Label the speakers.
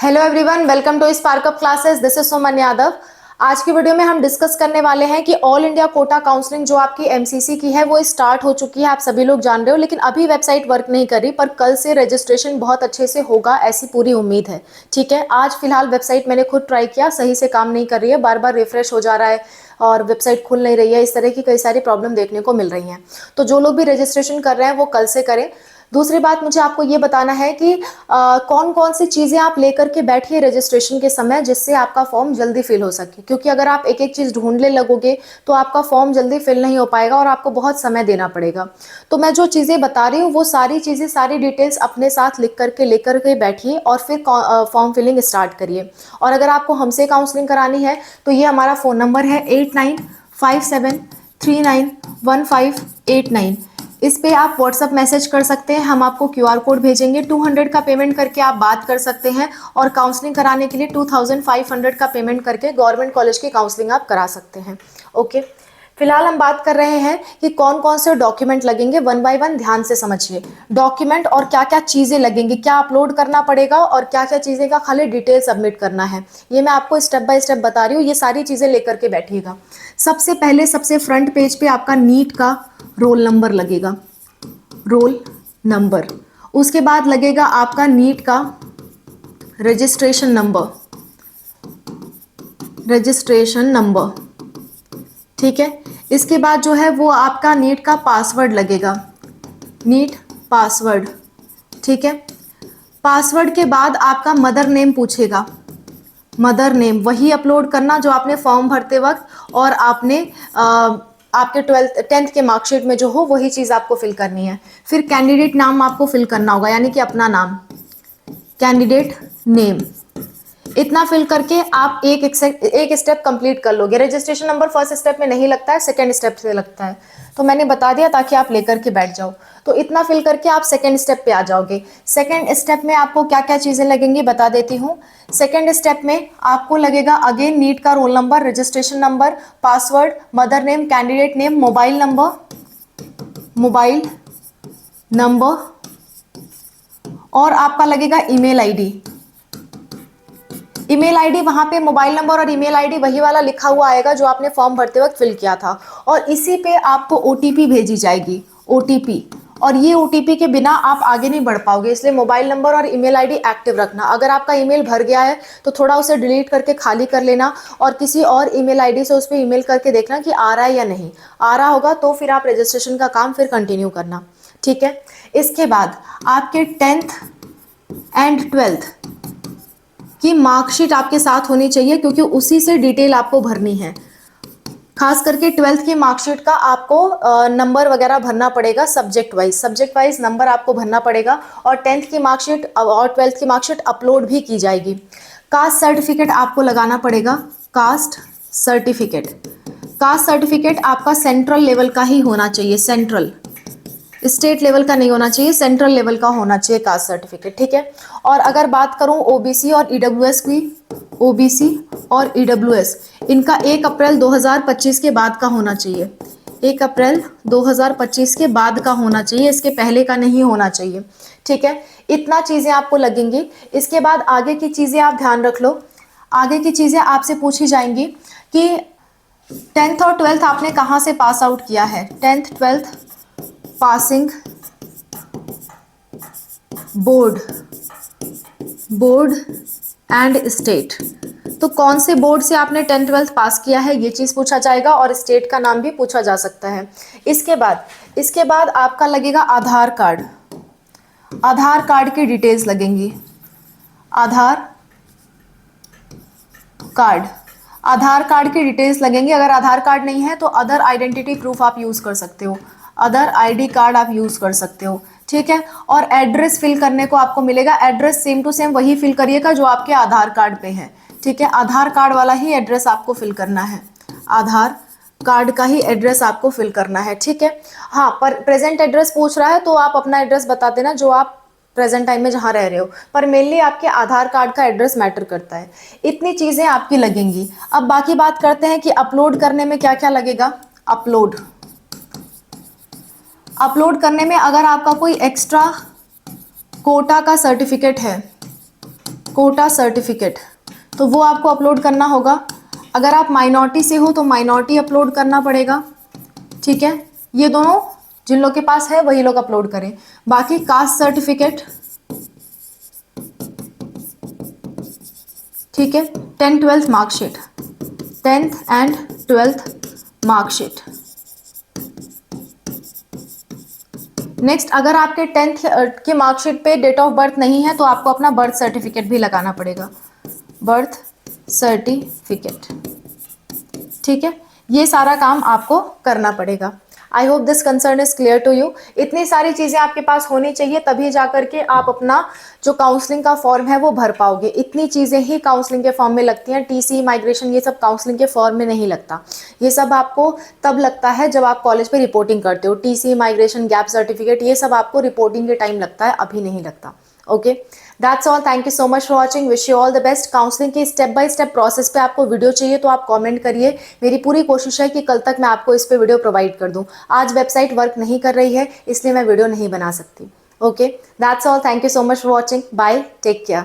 Speaker 1: Hello everyone, welcome to Spark Up classes. This is Suman Yadav. आज की video में हम डिस्कस करने वाले हैं कि ऑल इंडिया कोटा काउंसलिंग जो आपकी एमसीसी की है वो स्टार्ट हो चुकी है। आप सभी लोग जान रहे हो, लेकिन अभी वेबसाइट वर्क नहीं कर रही, पर कल से रजिस्ट्रेशन बहुत अच्छे से होगा ऐसी पूरी उम्मीद है। ठीक है, आज फिलहाल वेबसाइट मैंने खुद ट्राई किया, सही से काम नहीं कर रही है, बार बार रिफ्रेश हो जा रहा है और वेबसाइट खुल नहीं रही है। इस तरह की कई सारी प्रॉब्लम देखने को मिल रही हैं। तो जो लोग भी रजिस्ट्रेशन कर रहे हैं वो कल से करें। दूसरी बात, मुझे आपको ये बताना है कि कौन कौन सी चीज़ें आप लेकर के बैठिए रजिस्ट्रेशन के समय, जिससे आपका फॉर्म जल्दी फिल हो सके। क्योंकि अगर आप एक एक चीज़ ढूंढने लगोगे तो आपका फॉर्म जल्दी फिल नहीं हो पाएगा और आपको बहुत समय देना पड़ेगा। तो मैं जो चीज़ें बता रही हूँ वो सारी चीज़ें, सारी डिटेल्स अपने साथ लेकर के बैठिए और फिर फॉर्म फिलिंग स्टार्ट करिए। और अगर आपको हमसे काउंसलिंग करानी है तो ये हमारा फ़ोन नंबर है 8957391589। इस पे आप व्हाट्सअप मैसेज कर सकते हैं, हम आपको क्यूआर कोड भेजेंगे। 200 का पेमेंट करके आप बात कर सकते हैं और काउंसलिंग कराने के लिए 2500 का पेमेंट करके गवर्नमेंट कॉलेज की काउंसलिंग आप करा सकते हैं। ओके, फिलहाल हम बात कर रहे हैं कि कौन कौन से डॉक्यूमेंट लगेंगे। वन बाय वन ध्यान से समझिए डॉक्यूमेंट और क्या क्या चीज़ें लगेंगी, क्या अपलोड करना पड़ेगा और क्या क्या चीज़ें का खाली डिटेल सबमिट करना है। ये मैं आपको स्टेप बाय स्टेप बता रही हूँ, ये सारी चीज़ें लेकर के बैठिएगा। सबसे पहले सबसे फ्रंट पेज पे आपका नीट का रोल नंबर लगेगा, रोल नंबर। उसके बाद लगेगा आपका नीट का रजिस्ट्रेशन नंबर, रजिस्ट्रेशन नंबर। ठीक है, इसके बाद जो है वो आपका नीट का पासवर्ड लगेगा, नीट पासवर्ड। ठीक है, पासवर्ड के बाद आपका मदर नेम पूछेगा, मदर नेम वही अपलोड करना जो आपने फॉर्म भरते वक्त और आपने आपके 10th के मार्कशीट में जो हो वही चीज़ आपको फिल करनी है। फिर कैंडिडेट नाम आपको फिल करना होगा, यानी कि अपना नाम, कैंडिडेट नेम। इतना फिल करके आप एक स्टेप कंप्लीट कर लोगे। रजिस्ट्रेशन नंबर फर्स्ट स्टेप में नहीं लगता है, सेकंड स्टेप से लगता है, तो मैंने बता दिया ताकि आप लेकर के बैठ जाओ। तो इतना फिल करके आप सेकंड स्टेप पे आ जाओगे। सेकंड स्टेप में आपको क्या क्या चीज़ें लगेंगी बता देती हूँ। सेकंड स्टेप में आपको लगेगा अगेन नीट का roll number, registration number, password, mother name, candidate name, mobile number, mobile number, और आपका लगेगा ईमेल आईडी। ईमेल आईडी वहां पे मोबाइल नंबर और ईमेल आईडी वही वाला लिखा हुआ आएगा जो आपने फॉर्म भरते वक्त फिल किया था, और इसी पे आपको ओटीपी भेजी जाएगी, ओटीपी। और ये ओटीपी के बिना आप आगे नहीं बढ़ पाओगे, इसलिए मोबाइल नंबर और ईमेल आईडी एक्टिव रखना। अगर आपका ईमेल भर गया है तो थोड़ा उसे डिलीट करके खाली कर लेना और किसी और ईमेल आईडी से उस पर ईमेल करके देखना कि आ रहा है या नहीं। आ रहा होगा तो फिर आप रजिस्ट्रेशन का काम फिर कंटिन्यू करना। ठीक है, इसके बाद आपके 10th एंड 12th की मार्कशीट आपके साथ होनी चाहिए, क्योंकि उसी से डिटेल आपको भरनी है। खास करके 12th की मार्कशीट का आपको नंबर वगैरह भरना पड़ेगा, सब्जेक्ट वाइज नंबर आपको भरना पड़ेगा। और 10th की मार्कशीट और 12th की मार्कशीट अपलोड भी की जाएगी। कास्ट सर्टिफिकेट आपको लगाना पड़ेगा, कास्ट सर्टिफिकेट। कास्ट सर्टिफिकेट आपका सेंट्रल लेवल का ही होना चाहिए, सेंट्रल, स्टेट लेवल का नहीं होना चाहिए, सेंट्रल लेवल का होना चाहिए कास्ट सर्टिफिकेट। ठीक है, और अगर बात करूं ओबीसी और ईडब्ल्यूएस की, ओबीसी और ईडब्ल्यूएस इनका 1 अप्रैल 2025 के बाद का होना चाहिए, 1 अप्रैल 2025 के बाद का होना चाहिए, इसके पहले का नहीं होना चाहिए। ठीक है, इतना चीज़ें आपको लगेंगी। इसके बाद आगे की चीज़ें आप ध्यान रख लो। आगे की चीज़ें आपसे पूछी जाएंगी कि 10th और 12th आपने कहाँ से पास आउट किया है। 10th 12th passing board, board and state. तो कौन से बोर्ड से आपने 10th 12th पास किया है ये चीज़ पूछा जाएगा, और स्टेट का नाम भी पूछा जा सकता है। इसके बाद आपका लगेगा आधार कार्ड, आधार कार्ड की डिटेल्स लगेंगी, आधार कार्ड, आधार कार्ड की डिटेल्स लगेंगी। अगर आधार कार्ड नहीं है तो अदर आइडेंटिटी प्रूफ आप यूज़ कर सकते हो, अदर आईडी कार्ड आप यूज़ कर सकते हो। ठीक है, और एड्रेस फिल करने को आपको मिलेगा, एड्रेस सेम टू सेम वही फिल करिएगा जो आपके आधार कार्ड पे है। ठीक है, आधार कार्ड वाला ही एड्रेस आपको फिल करना है, आधार कार्ड का ही एड्रेस आपको फिल करना है। ठीक है, हाँ, पर प्रेजेंट एड्रेस पूछ रहा है तो आप अपना एड्रेस बता देना जो आप प्रेजेंट टाइम में जहाँ रह रहे हो, पर मेनली आपके आधार कार्ड का एड्रेस मैटर करता है। इतनी चीज़ें आपकी लगेंगी। अब बाकी बात करते हैं कि अपलोड करने में क्या क्या लगेगा। अपलोड, अपलोड करने में अगर आपका कोई एक्स्ट्रा कोटा का सर्टिफिकेट है, कोटा सर्टिफिकेट, तो वो आपको अपलोड करना होगा। अगर आप माइनॉरिटी से हो तो माइनॉरिटी अपलोड करना पड़ेगा, ठीक है। ये दोनों जिन लोग के पास है वही लोग अपलोड करें। बाकी कास्ट सर्टिफिकेट, ठीक है, 10th-12th marksheet, 10th and 12th marksheet. Next, अगर आपके 10th की मार्कशीट पे डेट ऑफ बर्थ नहीं है तो आपको अपना बर्थ सर्टिफिकेट भी लगाना पड़ेगा, बर्थ सर्टिफिकेट, ठीक है। ये सारा काम आपको करना पड़ेगा। I hope this concern is clear to you. इतनी सारी चीज़ें आपके पास होनी चाहिए, तभी जा करके आप अपना जो काउंसलिंग का फॉर्म है वो भर पाओगे। इतनी चीज़ें ही काउंसलिंग के फॉर्म में लगती हैं, टीसी, माइग्रेशन, ये सब काउंसलिंग के फॉर्म में नहीं लगता। ये सब आपको तब लगता है जब आप कॉलेज पे रिपोर्टिंग करते हो। टीसी, माइग्रेशन, गैप सर्टिफिकेट, ये सब आपको रिपोर्टिंग के टाइम लगता है, अभी नहीं लगता। Okay, that's all. Thank you so much for watching. Wish you all the best. Counselling के स्टेप बाय स्टेप प्रोसेस पे आपको वीडियो चाहिए तो आप कमेंट करिए। मेरी पूरी कोशिश है कि कल तक मैं आपको इस पे वीडियो प्रोवाइड कर दूं। आज वेबसाइट वर्क नहीं कर रही है इसलिए मैं वीडियो नहीं बना सकती। Okay, that's all. Thank you so much for watching. Bye, take care.